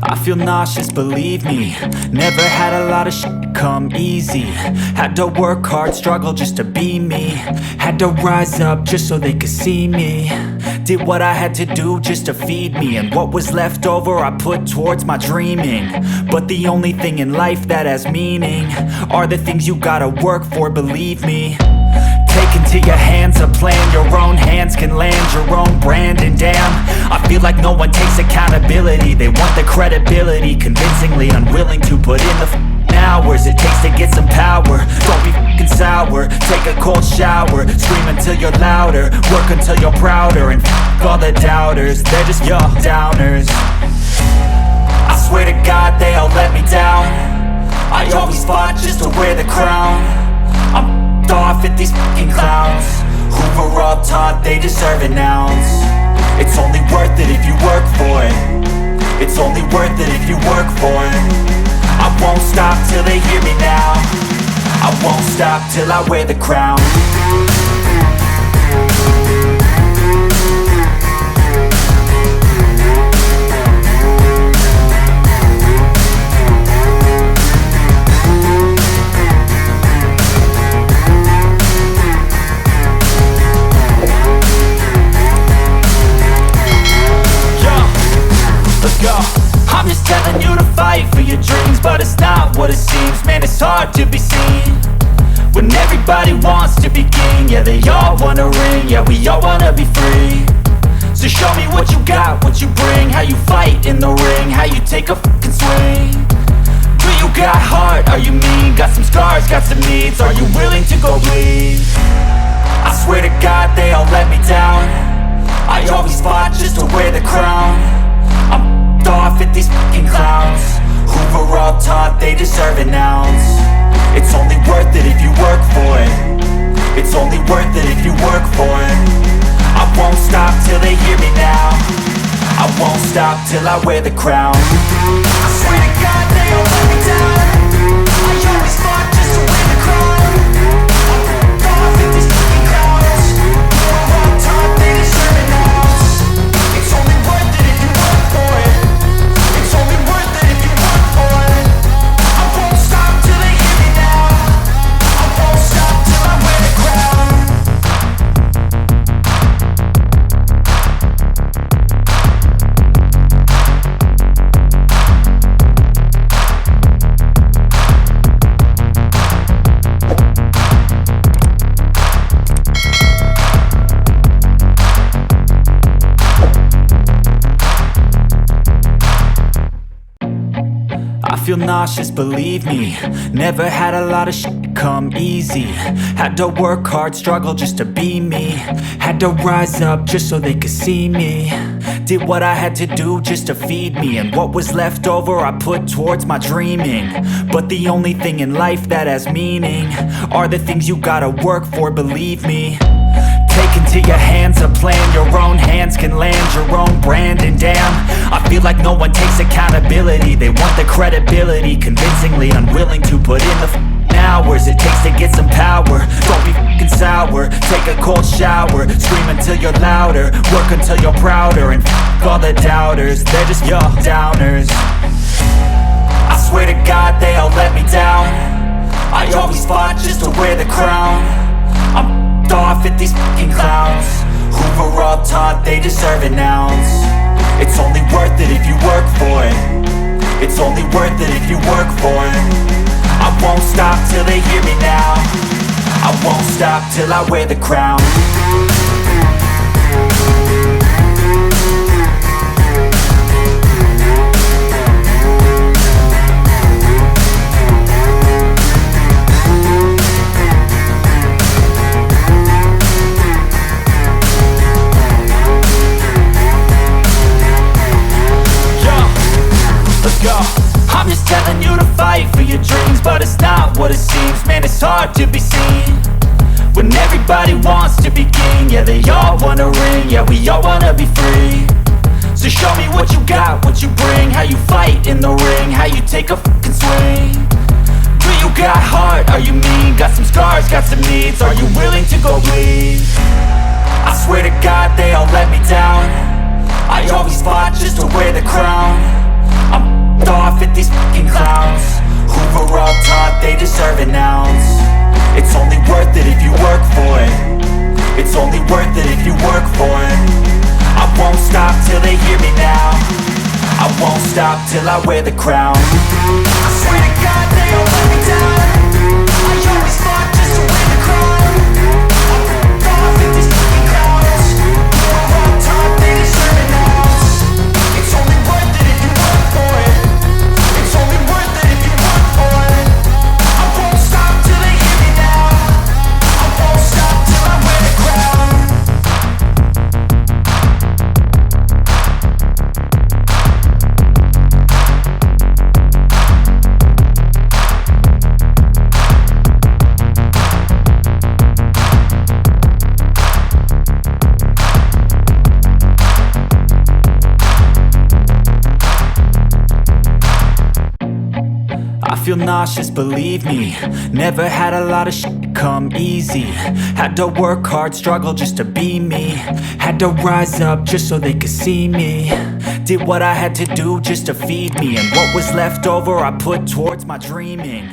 I feel nauseous, believe me. Never had a lot of shit come easy. Had to work hard, struggle just to be me. Had to rise up just so they could see me. Did what I had to do just to feed me. And what was left over I put towards my dreaming. But the only thing in life that has meaning are the things you gotta work for, believe me. Take into your hands a plan. Your own hands can land your own brand. And damn, I feel like no one takes accountability. They want the credibility, convincingly unwilling to put in the hours it takes to get some power. Don't be f***ing sour. Take a cold shower. Scream until you're louder. Work until you're prouder. And f*** all the doubters, they're just your downers. I swear to God they all let me down. I always fought just to wear the crown. I'm off at these fucking clowns who were all taught they deserve an ounce. It's only worth it if you work for it. It's only worth it if you work for it. I won't stop till they hear me now. I won't stop till I wear the crown. I'm just telling you to fight for your dreams, but it's not what it seems. Man, it's hard to be seen when everybody wants to be king. Yeah, they all wanna ring, yeah, we all wanna be free. So show me what you got, what you bring. How you fight in the ring, how you take a fucking swing. Do you got heart, are you mean? Got some scars, got some needs, are you willing to go bleed? I swear to God they all let me down. I always fought just to wear the crown. I'm off at these fucking clowns who were all taught they deserve an ounce. It's only worth it if you work for it. It's only worth it if you work for it. I won't stop till they hear me now. I won't stop till I wear the crown. I swear to God they all let me down. I always fought just to wear the crown. I'm off at these fucking clowns who were all taught they deserve an ounce. It's only worth it if you work for it. It's only worth it if you work for it. I won't stop till they hear me now. I won't stop till I wear the crown. I feel nauseous, believe me. Never had a lot of shit come easy. Had to work hard, struggle just to be me. Had to rise up just so they could see me. Did what I had to do just to feed me. And what was left over I put towards my dreaming. But the only thing in life that has meaning are the things you gotta work for, believe me. Take into your hands a plan. Your own hands can land your own brand. And damn, I feel like no one takes accountability. They want the credibility, convincingly unwilling to put in the hours it takes to get some power. Don't be f***ing sour. Take a cold shower. Scream until you're louder. Work until you're prouder. And f*** all the doubters, they're just your downers. I swear to God they all let me down. I always fought just to wear the crown. I'm off at these fucking clowns who were all taught they deserve an ounce. It's only worth it if you work for it. It's only worth it if you work for it. I won't stop till they hear me now. I won't stop till I wear the crown. I'm just telling you to fight for your dreams, but it's not what it seems. Man, it's hard to be seen when everybody wants to be king. Yeah, they all wanna ring, yeah, we all wanna be free. So show me what you got, what you bring. How you fight in the ring, how you take a fucking swing. Do you got heart, are you mean? Got some scars, got some needs, are you willing to go bleed? I swear to God they all let me down. I always fought just to wear the crown. I'm stop till I wear the crown. I swear to God they all let me down. I always fought just to win the crown. I'm off at these fucking crowds. We're all taught they deserve it now. It's only worth it if you work for it. It's only worth it if you work for it. I won't stop till they hear me now. I won't stop till I wear the crown. I feel nauseous, believe me. Never had a lot of shit come easy. Had to work hard, struggle just to be me. Had to rise up just so they could see me. Did what I had to do just to feed me. And what was left over I put towards my dreaming.